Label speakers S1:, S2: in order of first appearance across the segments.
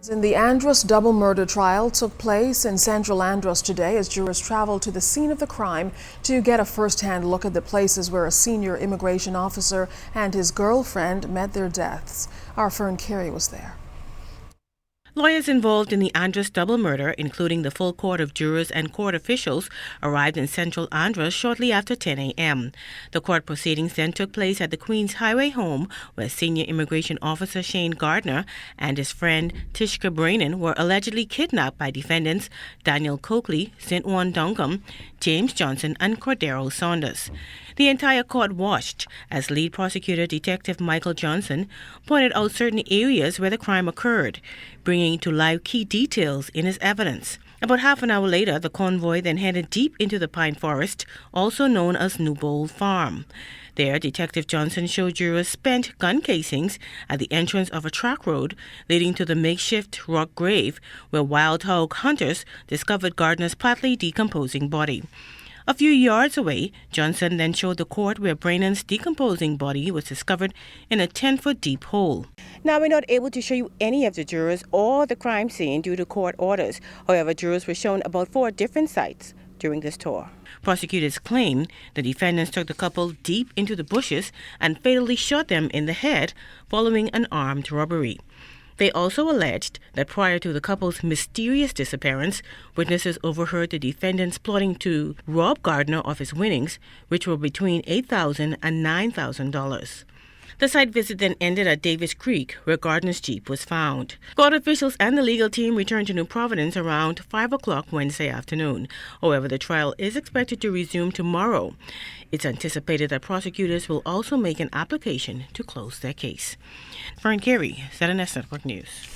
S1: In the Andrus double murder trial took place in central Andrus today as jurors traveled to the scene of the crime to get a first-hand look at the places where a senior immigration officer and his girlfriend met their deaths. Our Fern Carey was there.
S2: Lawyers involved in the Andrus double murder, including the full court of jurors and court officials, arrived in central Andrus shortly after 10 a.m. The court proceedings then took place at the Queens Highway home, where senior immigration officer Shane Gardner and his friend Tishka Brainin were allegedly kidnapped by defendants Daniel Coakley, St. Juan Duncombe, James Johnson, and Cordero Saunders. The entire court watched as lead prosecutor Detective Michael Johnson pointed out certain areas where the crime occurred, bringing to light key details in his evidence. About half an hour later, the convoy then headed deep into the pine forest, also known as New Bold Farm. There, Detective Johnson showed jurors spent gun casings at the entrance of a track road leading to the makeshift rock grave, where wild hog hunters discovered Gardner's partly decomposing body. A few yards away, Johnson then showed the court where Brainin's decomposing body was discovered in a 10-foot deep hole. Now, we're not able to show you any of the jurors or the crime scene due to court orders. However, jurors were shown about 4 different sites during this tour. Prosecutors claim the defendants took the couple deep into the bushes and fatally shot them in the head following an armed robbery. They also alleged that prior to the couple's mysterious disappearance, witnesses overheard the defendants plotting to rob Gardner of his winnings, which were between $8,000 and $9,000. The site visit then ended at Davis Creek, where Gardner's Jeep was found. Court officials and the legal team returned to New Providence around 5 o'clock Wednesday afternoon. However, the trial is expected to resume tomorrow. It's anticipated that prosecutors will also make an application to close their case. Fern Carey, ZNS Network News.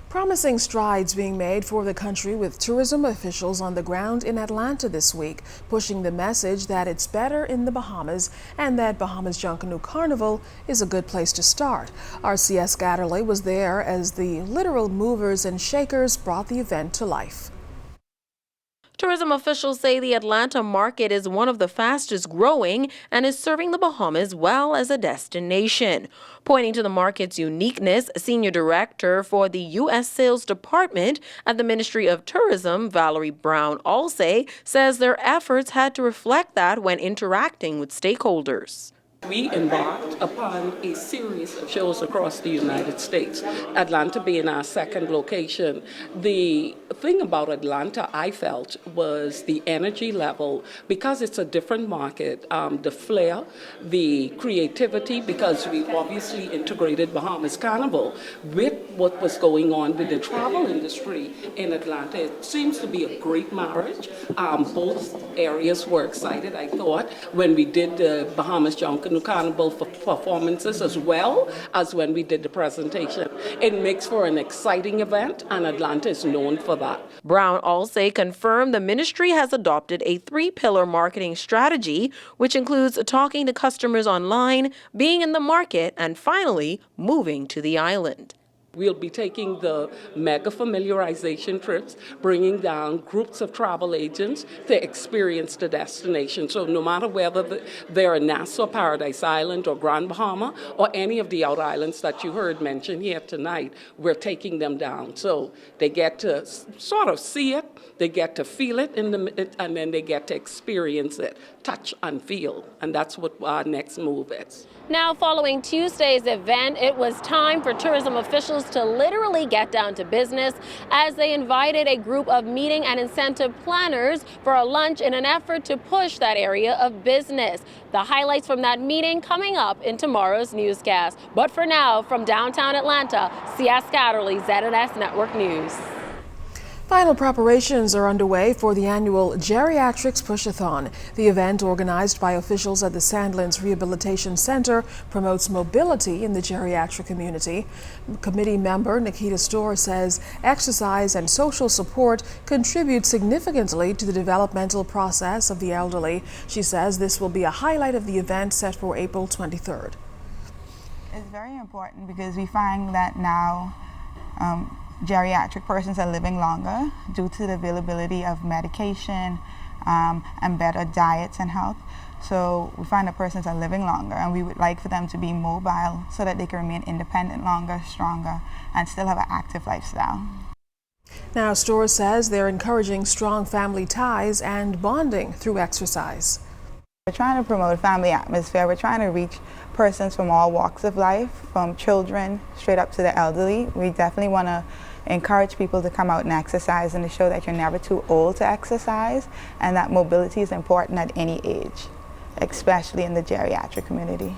S1: Promising strides being made for the country with tourism officials on the ground in Atlanta this week, pushing the message that it's better in the Bahamas and that Bahamas Junkanoo Carnival is a good place to start. RCS Gatterley was there as the literal movers and shakers brought the event to life.
S3: Tourism officials say the Atlanta market is one of the fastest growing and is serving the Bahamas well as a destination. Pointing to the market's uniqueness, Senior Director for the U.S. Sales Department at the Ministry of Tourism, Valerie Brown-Alsay, says their efforts had to reflect that when interacting with stakeholders.
S4: We embarked upon a series of shows across the United States, Atlanta being our second location. The thing about Atlanta, I felt, was the energy level, because it's a different market, the flair, the creativity, because we obviously integrated Bahamas Carnival with what was going on with the travel industry in Atlanta. It seems to be a great marriage. Both areas were excited, I thought, when we did the Bahamas Junkanoo Carnival performances as well as when we did the presentation. It makes for an exciting event, and Atlanta is known for that.
S3: Brown-Alsay confirmed the ministry has adopted a 3-pillar marketing strategy, which includes talking to customers online, being in the market, and finally, moving to the island.
S4: We'll be taking the mega familiarization trips, bringing down groups of travel agents to experience the destination. So no matter whether they're in Nassau, Paradise Island, or Grand Bahama, or any of the outer islands that you heard mentioned here tonight, we're taking them down. So they get to sort of see it, they get to feel it, and then they get to experience it, touch and feel. And that's what our next move is.
S3: Now, following Tuesday's event, it was time for tourism officials to literally get down to business as they invited a group of meeting and incentive planners for a lunch in an effort to push that area of business. The highlights from that meeting coming up in tomorrow's newscast. But for now, from downtown Atlanta, C.S. Scatterly, ZNS Network News.
S1: Final preparations are underway for the annual Geriatrics Push-a-thon. The event, organized by officials at the Sandlands Rehabilitation Center, promotes mobility in the geriatric community. Committee member Nikita Storr says exercise and social support contribute significantly to the developmental process of the elderly. She says this will be a highlight of the event set for April 23rd.
S5: It's very important because we find that now geriatric persons are living longer due to the availability of medication and better diets and health. So we find that persons are living longer, and we would like for them to be mobile so that they can remain independent longer, stronger, and still have an active lifestyle.
S1: Now, Storrs says they're encouraging strong family ties and bonding through exercise.
S5: We're trying to promote a family atmosphere. We're trying to reach persons from all walks of life, from children straight up to the elderly. We definitely want to encourage people to come out and exercise and to show that you're never too old to exercise and that mobility is important at any age, especially in the geriatric community.